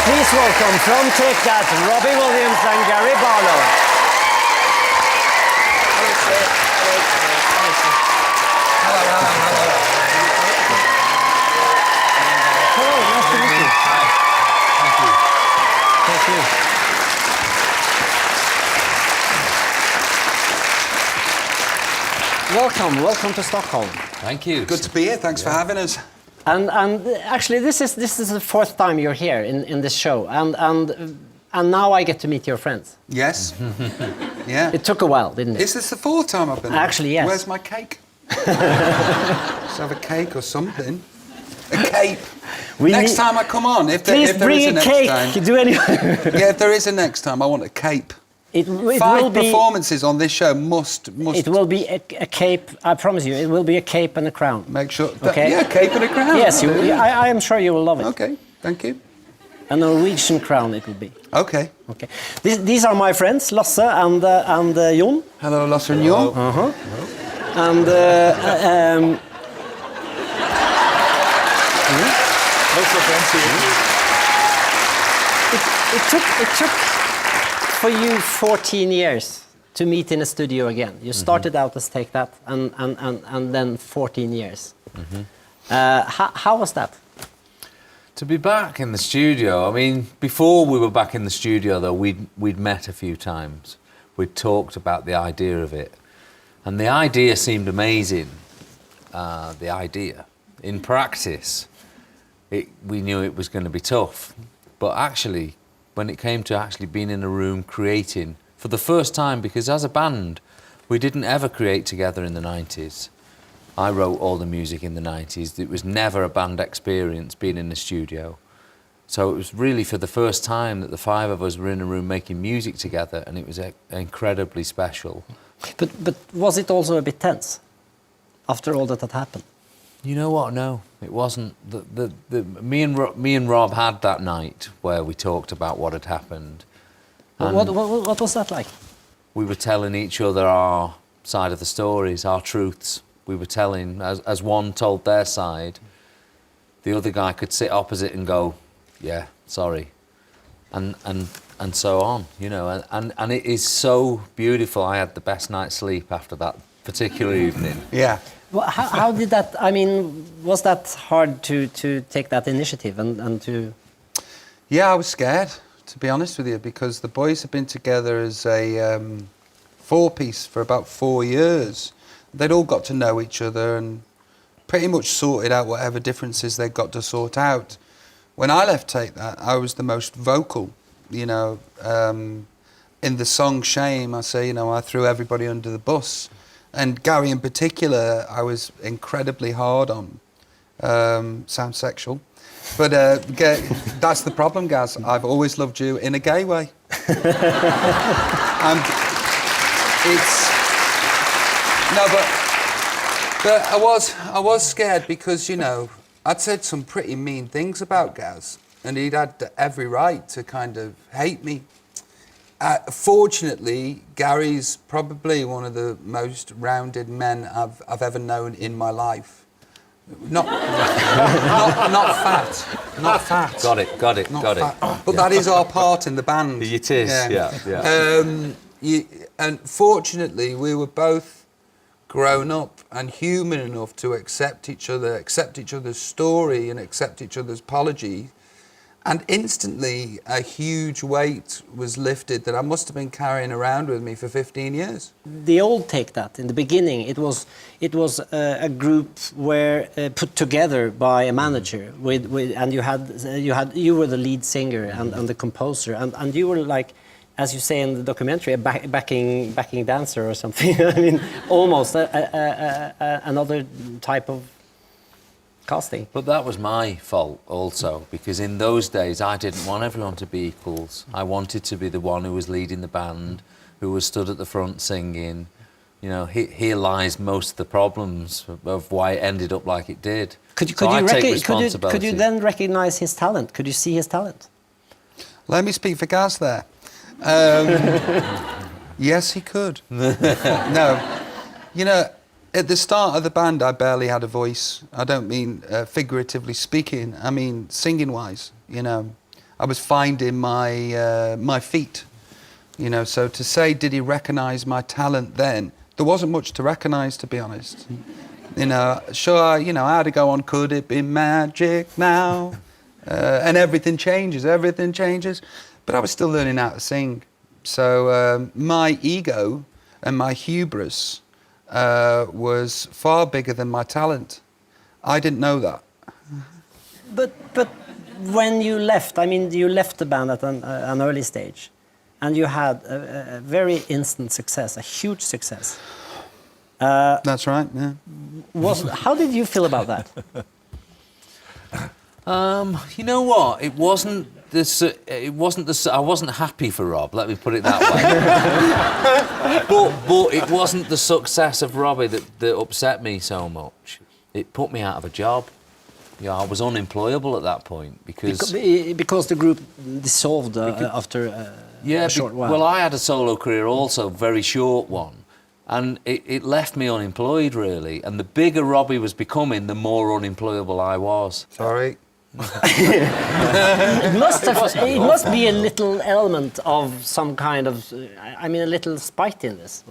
Please welcome from Take That, Robbie Williams and Gary Barlow. Hello, nice to meet you. Thank you. Welcome to Stockholm. Thank you. Good to be here. Thanks for having us. And actually, this is the fourth time you're here in this show, and now I get to meet your friends. Yes. Yeah. It took a while, didn't it? Is this the fourth time I've been here? Actually, yes. Where's my cake? Let's have a cake or something. A cape. Next time I come on, if there is a next cake. time. Do any... Yeah, if there is a next time, I want a cape. It will Five be, performances on this show must. It will be a cape. I promise you, it will be a cape and a crown. Make sure. Okay. Yeah, cape and a crown. Yes, I am sure you will love it. Okay. Thank you. A Norwegian crown it will be. Okay. Okay. These are my friends, Lasse and Jon. Hello, Lasse and Jon. And it took for you 14 years to meet in a studio again. You started out as Take That, and then 14 years. How was that? To be back in the studio, I mean, before we were back in the studio, though, we'd met a few times. We'd talked about the idea of it. And the idea seemed amazing, the idea. In practice, we knew it was going to be tough. But actually, when it came to actually being in a room creating, for the first time, because as a band, we didn't ever create together in the 90s. I wrote all the music in the 90s. It was never a band experience being in the studio. So it was really for the first time that the five of us were in a room making music together, and it was incredibly special. But was it also a bit tense after all that had happened? You know what? No, it wasn't. Me and Rob had that night where we talked about what had happened. What was that like? We were telling each other our side of the stories, our truths. We were telling, as one told their side, the other guy could sit opposite and go, yeah, sorry, and so on, you know, and it is so beautiful. I had the best night's sleep after that particular evening. Yeah. Well, how did that, I mean, was that hard to take that initiative and to... Yeah, I was scared, to be honest with you, because the boys have been together as a four-piece for about 4 years. They'd all got to know each other and pretty much sorted out whatever differences they got to sort out. When I left Take That, I was the most vocal, you know. In the song Shame, I say, you know, I threw everybody under the bus. And Gary in particular, I was incredibly hard on. Sounds sexual. But that's the problem, Gaz. I've always loved you in a gay way. And it's... No, but I was scared because, you know, I'd said some pretty mean things about Gaz, and he'd had every right to kind of hate me. Fortunately, Gary's probably one of the most rounded men I've ever known in my life. Not fat. Not fat. Got it. But that is our part in the band. It is, yeah. And fortunately, we were both grown up and human enough to accept each other, accept each other's story and accept each other's apology. And instantly a huge weight was lifted that I must have been carrying around with me for 15 years. The old Take That, in the beginning, it was a group where put together by a manager and you were the lead singer and the composer and you were like, as you say in the documentary, a backing dancer or something. I mean, almost another type of casting. But that was my fault also, because in those days I didn't want everyone to be equals. I wanted to be the one who was leading the band, who was stood at the front singing. You know, here lies most of the problems of why it ended up like it did. Could you then recognize his talent? Could you see his talent? Let me speak for Gaz there. Yes, he could. No. You know, at the start of the band, I barely had a voice. I don't mean figuratively speaking. I mean singing-wise, you know. I was finding my feet. You know, so to say, did he recognise my talent then? There wasn't much to recognise, to be honest. You know, sure, you know, I had to go on, could it be magic now? And everything changes. But I was still learning how to sing. So my ego and my hubris was far bigger than my talent. I didn't know that. But when you left, I mean, you left the band at an early stage, and you had a very instant success, a huge success. That's right. Yeah. How did you feel about that? You know what? It wasn't this. I wasn't happy for Rob. Let me put it that way. but it wasn't the success of Robbie that upset me so much. It put me out of a job. Yeah, I was unemployable at that point because the group dissolved after a short while. Well, I had a solo career also, very short one, and it left me unemployed really. And the bigger Robbie was becoming, the more unemployable I was. Sorry. It must be a little element of some kind of, I mean, a little spite in this.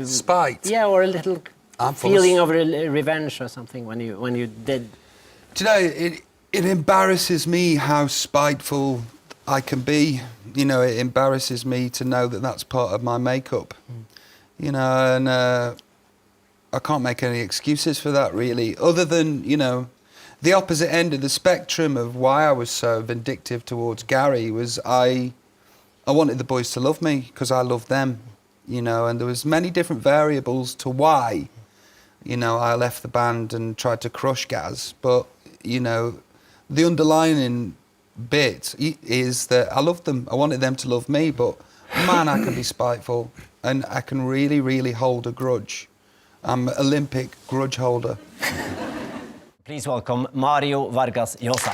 Spite? Yeah, or a little feeling of revenge or something when you did. Do you know, it embarrasses me how spiteful I can be. You know, it embarrasses me to know that that's part of my makeup. You know, and I can't make any excuses for that, really, other than, you know, the opposite end of the spectrum of why I was so vindictive towards Gary was I wanted the boys to love me because I loved them, you know, and there was many different variables to why, you know, I left the band and tried to crush Gaz, but, you know, the underlying bit is that I loved them. I wanted them to love me, but man, I can be spiteful and I can really, really hold a grudge. I'm an Olympic grudge holder. Please welcome Mario Vargas Llosa.